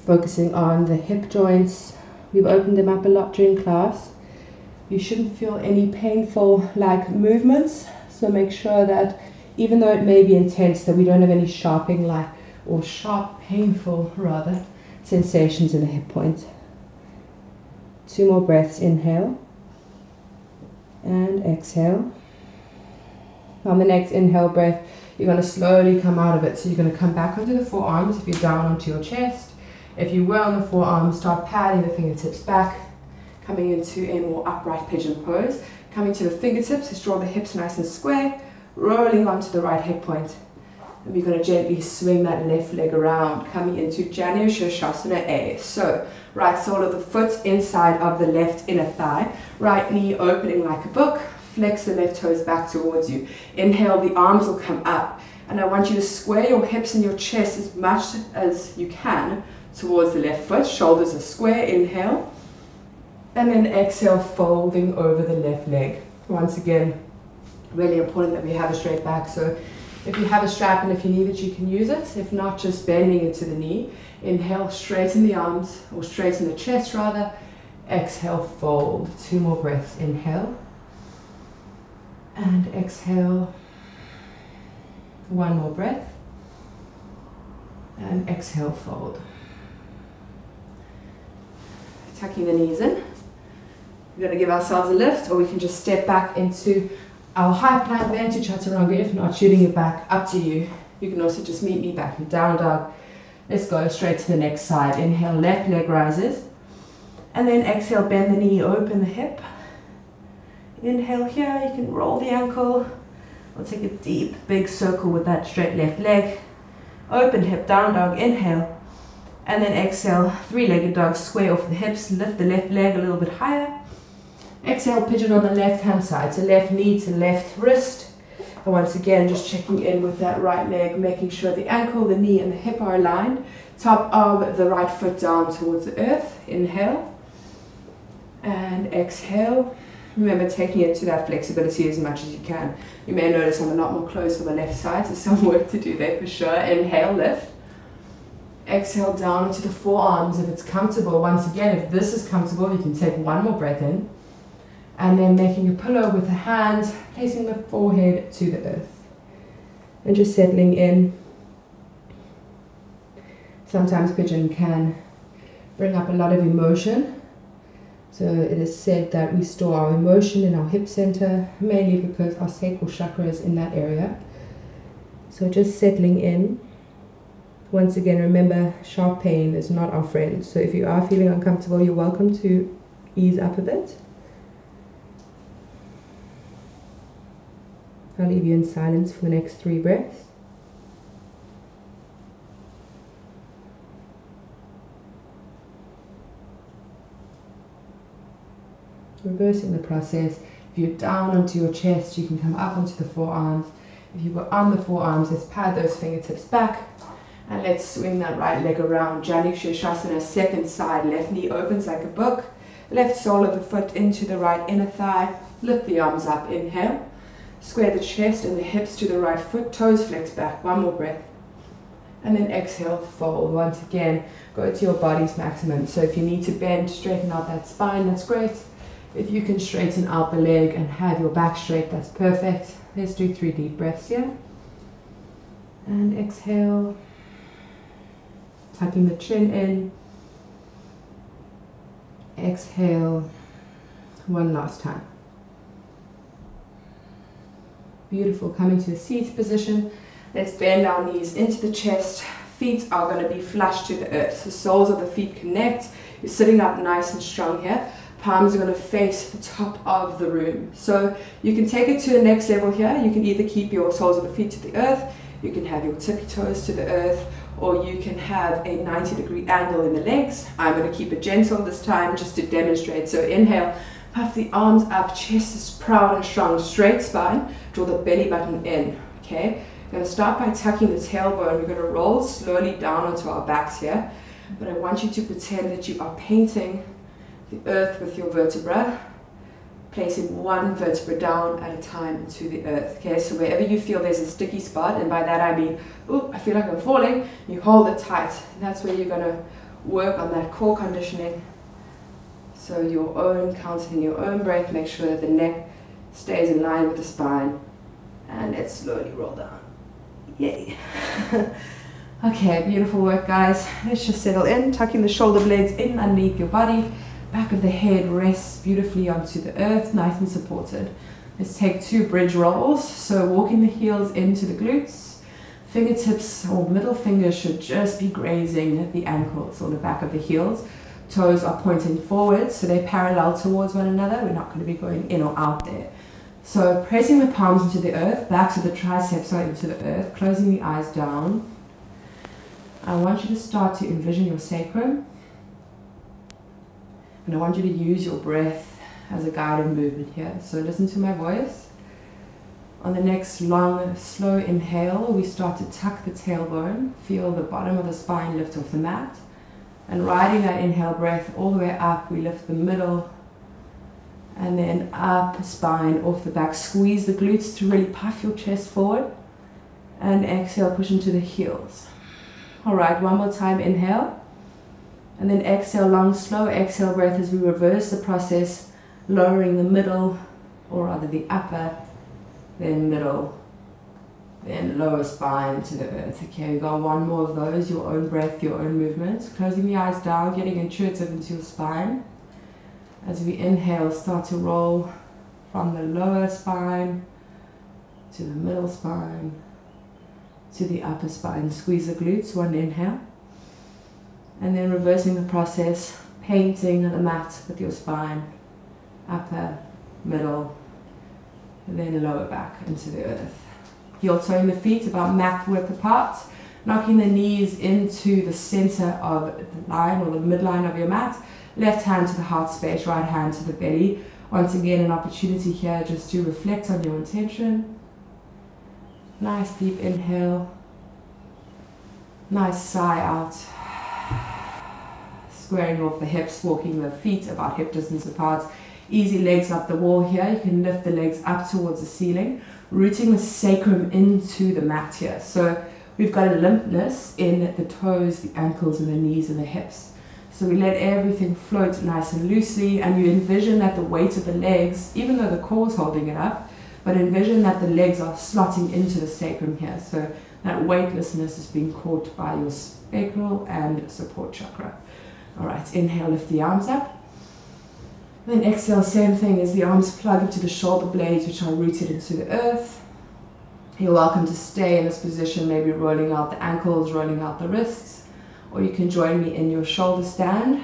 S1: Focusing on the hip joints. We've opened them up a lot during class. You shouldn't feel any painful like movements. So make sure that even though it may be intense, that we don't have any sharping like, or sharp, painful rather, sensations in the hip point. 2 more breaths. Inhale and exhale. On the next inhale breath, you're going to slowly come out of it. So you're going to come back onto the forearms if you're down onto your chest. If you were on the forearms, start padding the fingertips back, coming into a more upright pigeon pose. Coming to the fingertips, just draw the hips nice and square, rolling onto the right hip point. And we're going to gently swing that left leg around, coming into Janu Shavasana A. So, right sole of the foot inside of the left inner thigh, right knee opening like a book, flex the left toes back towards you. Inhale, the arms will come up. And I want you to square your hips and your chest as much as you can towards the left foot. Shoulders are square. Inhale. And then exhale, folding over the left leg. Once again, really important that we have a straight back. So if you have a strap and if you need it, you can use it. If not, just bending into the knee. Inhale, straighten the arms, or straighten the chest rather. Exhale, fold. 2 more breaths. Inhale. And exhale. 1 more breath. And exhale, fold. Tucking the knees in. We're going to give ourselves a lift, or we can just step back into our high plank there to chaturanga. If not, shooting it back, up to you. You can also just meet me back in down dog. Let's go straight to the next side. Inhale, left leg rises. And then exhale, bend the knee, open the hip. Inhale here, you can roll the ankle. We'll take a deep, big circle with that straight left leg. Open hip, down dog, inhale. And then exhale, 3-legged dog, square off the hips, lift the left leg a little bit higher. Exhale, pigeon on the left hand side, so left knee to left wrist. And once again, just checking in with that right leg, making sure the ankle, the knee and the hip are aligned. Top of the right foot down towards the earth. Inhale. And exhale. Remember, taking it to that flexibility as much as you can. You may notice I'm a lot more close on the left side, so some work to do there for sure. Inhale, lift. Exhale down into the forearms if it's comfortable. Once again, if this is comfortable, you can take 1 more breath in. And then making a pillow with the hands, placing the forehead to the earth. And just settling in. Sometimes pigeon can bring up a lot of emotion. So it is said that we store our emotion in our hip center, mainly because our sacral chakra is in that area. So just settling in. Once again, remember, sharp pain is not our friend. So if you are feeling uncomfortable, you're welcome to ease up a bit. I'll leave you in silence for the next 3 breaths. Reversing the process. If you're down onto your chest, you can come up onto the forearms. If you were on the forearms, let's pad those fingertips back. And let's swing that right leg around. Janu Shavasana, second side. Left knee opens like a book. Left sole of the foot into the right inner thigh. Lift the arms up. Inhale. Square the chest and the hips to the right foot. Toes flex back. 1 more breath. And then exhale, fold. Once again, go to your body's maximum. So if you need to bend, straighten out that spine, that's great. If you can straighten out the leg and have your back straight, that's perfect. Let's do 3 deep breaths here. And exhale. Tucking the chin in. Exhale. 1 last time. Beautiful. Coming to a seated position. Let's bend our knees into the chest. Feet are going to be flush to the earth. So soles of the feet connect. You're sitting up nice and strong here. palms are going to face the top of the room. So you can take it to the next level here. You can either keep your soles of the feet to the earth, you can have your tippy toes to the earth, or you can have a 90-degree angle in the legs. I'm going to keep it gentle this time just to demonstrate. So inhale, puff the arms up, chest is proud and strong, straight spine, draw the belly button in, okay? We're going to start by tucking the tailbone. We're going to roll slowly down onto our backs here, but I want you to pretend that you are painting the earth with your vertebra, placing one vertebra down at a time into the earth. Okay, so wherever you feel there's a sticky spot, and by that I mean, ooh, I feel like I'm falling, you hold it tight. And that's where you're going to work on that core conditioning. So your own, counting your own breath, make sure that the neck stays in line with the spine, and let's slowly roll down. Yay. Okay, beautiful work, guys. Let's just settle in, tucking the shoulder blades in underneath your body. Back of the head rests beautifully onto the earth, nice and supported. Let's take 2 bridge rolls. So walking the heels into the glutes. Fingertips or middle fingers should just be grazing at the ankles or the back of the heels. Toes are pointing forward, so they're parallel towards one another. We're not going to be going in or out there. So pressing the palms into the earth, backs of the triceps are into the earth, closing the eyes down. I want you to start to envision your sacrum. And I want you to use your breath as a guided movement here. So listen to my voice. On the next long, slow inhale, we start to tuck the tailbone. Feel the bottom of the spine lift off the mat. And riding that inhale breath all the way up, we lift the middle. And then up, spine off the back. Squeeze the glutes to really puff your chest forward. And exhale, push into the heels. All right, one more time, inhale. And then exhale, long, slow exhale breath as we reverse the process, lowering the middle, or rather the upper, then middle, then lower spine to the earth. Okay, we've got one more of those, your own breath, your own movement. Closing the eyes down, getting intuitive into your spine. As we inhale, start to roll from the lower spine to the middle spine to the upper spine. Squeeze the glutes, one inhale. And then reversing the process, painting the mat with your spine, upper, middle, and then lower back into the earth. Heel toeing the feet about mat width apart, knocking the knees into the center of the line or the midline of your mat. Left hand to the heart space, right hand to the belly. Once again, an opportunity here just to reflect on your intention. Nice deep inhale. Nice sigh out. Squaring off the hips, walking the feet about hip distance apart. Easy legs up the wall here. You can lift the legs up towards the ceiling, rooting the sacrum into the mat here. So we've got a limpness in the toes, the ankles, and the knees and the hips. So we let everything float nice and loosely, and you envision that the weight of the legs, even though the core is holding it up, but envision that the legs are slotting into the sacrum here. So that weightlessness is being caught by your sacral and support chakra. All right, inhale, lift the arms up. Then exhale, same thing as the arms plug into the shoulder blades, which are rooted into the earth. You're welcome to stay in this position, maybe rolling out the ankles, rolling out the wrists, or you can join me in your shoulder stand.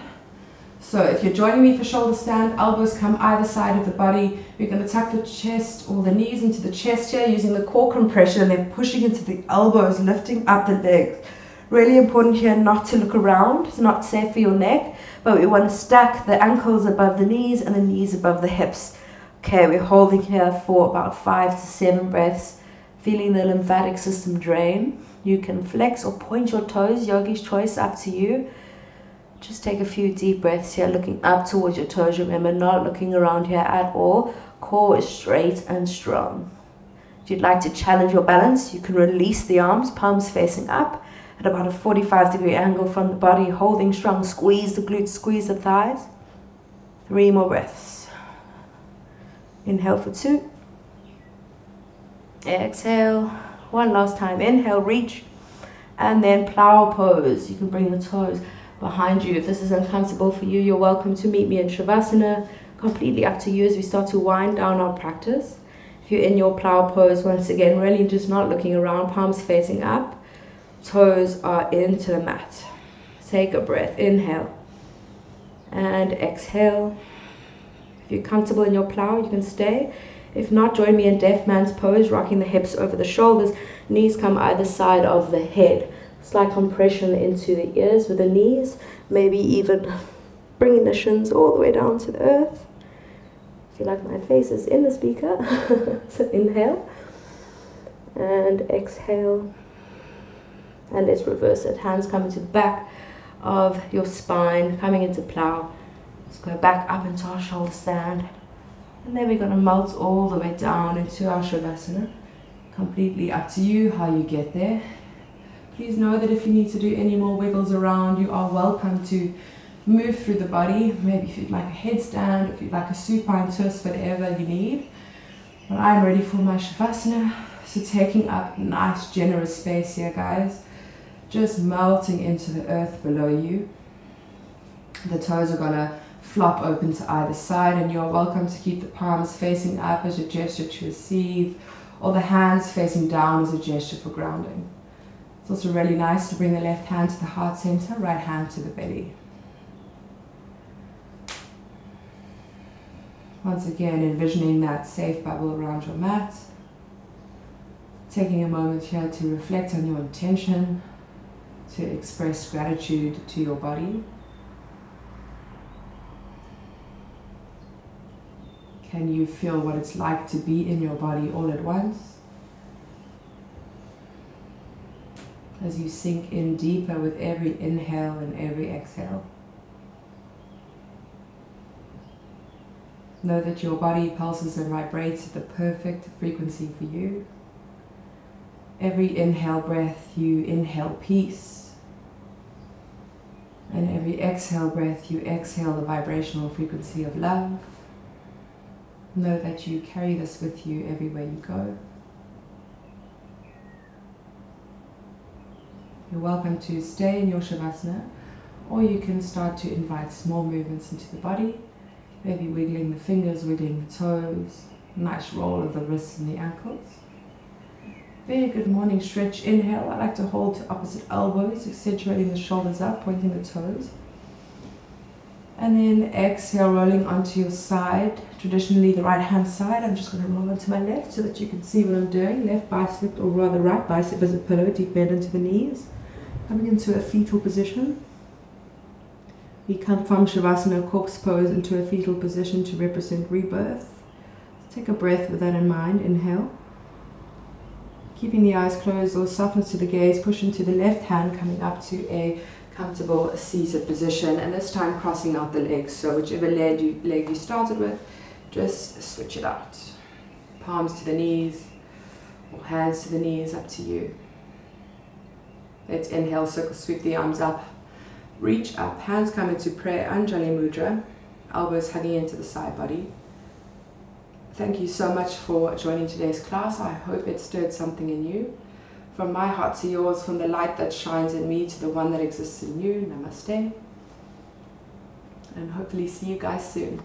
S1: So if you're joining me for shoulder stand, elbows come either side of the body. You're going to tuck the chest or the knees into the chest here, using the core compression, and then pushing into the elbows, lifting up the legs. Really important here not to look around. It's not safe for your neck, but we want to stack the ankles above the knees and the knees above the hips. Okay, we're holding here for about 5 to 7 breaths, feeling the lymphatic system drain. You can flex or point your toes, yogi's choice, up to you. Just take a few deep breaths here, looking up towards your toes. Remember, not looking around here at all. Core is straight and strong. If you'd like to challenge your balance, you can release the arms, palms facing up, at about a 45-degree angle from the body, holding strong. Squeeze the glutes, squeeze the thighs. 3 more breaths. Inhale for 2. Exhale. 1 last time. Inhale, reach. And then plow pose. You can bring the toes behind you. If this is uncomfortable for you, you're welcome to meet me in Shavasana. Completely up to you as we start to wind down our practice. If you're in your plow pose, once again, really just not looking around, palms facing up. Toes are into the mat. Take a breath. Inhale and exhale.
S2: If you're comfortable in your plow, you can stay. If not, join me in deaf man's pose, rocking the hips over the shoulders, knees come either side of the head. Slight compression into the ears with the knees, maybe even bringing the shins all the way down to the earth. I feel like my face is in the speaker. So inhale and exhale. And let's reverse it. Hands come into the back of your spine, coming into plow. Let's go back up into our shoulder stand. And then we're going to melt all the way down into our Shavasana. Completely up to you how you get there. Please know that if you need to do any more wiggles around, you are welcome to move through the body. Maybe if you'd like a headstand, if you'd like a supine twist, whatever you need. But I'm ready for my Shavasana. So taking up nice generous space here, guys. Just melting into the earth below you. The toes are going to flop open to either side, and you're welcome to keep the palms facing up as a gesture to receive, or the hands facing down as a gesture for grounding. It's also really nice to bring the left hand to the heart center, right hand to the belly. Once again, envisioning that safe bubble around your mat. Taking a moment here to reflect on your intention, to express gratitude to your body. Can you feel what it's like to be in your body all at once? As you sink in deeper with every inhale and every exhale. Know that your body pulses and vibrates at the perfect frequency for you. Every inhale breath, you inhale peace. And every exhale breath, you exhale the vibrational frequency of love. Know that you carry this with you everywhere you go. You're welcome to stay in your Shavasana, or you can start to invite small movements into the body. Maybe wiggling the fingers, wiggling the toes, nice roll of the wrists and the ankles. Very good morning stretch. Inhale, I like to hold to opposite elbows, accentuating the shoulders up, pointing the toes. And then exhale, rolling onto your side, traditionally the right hand side. I'm just going to roll onto my left so that you can see what I'm doing. Left bicep, or rather right bicep as a pillow, deep bend into the knees. Coming into a fetal position. We come from Shavasana, corpse pose, into a fetal position to represent rebirth. Take a breath with that in mind. Inhale. Keeping the eyes closed or softness to the gaze, push into the left hand, coming up to a comfortable seated position, and this time crossing out the legs. So whichever leg you started with, just switch it out. Palms to the knees, or hands to the knees, up to you. Let's inhale, circle sweep the arms up. Reach up, hands come into prayer, Anjali Mudra, elbows hugging into the side body. Thank you so much for joining today's class. I hope it stirred something in you. From my heart to yours, from the light that shines in me to the one that exists in you. Namaste. And hopefully see you guys soon.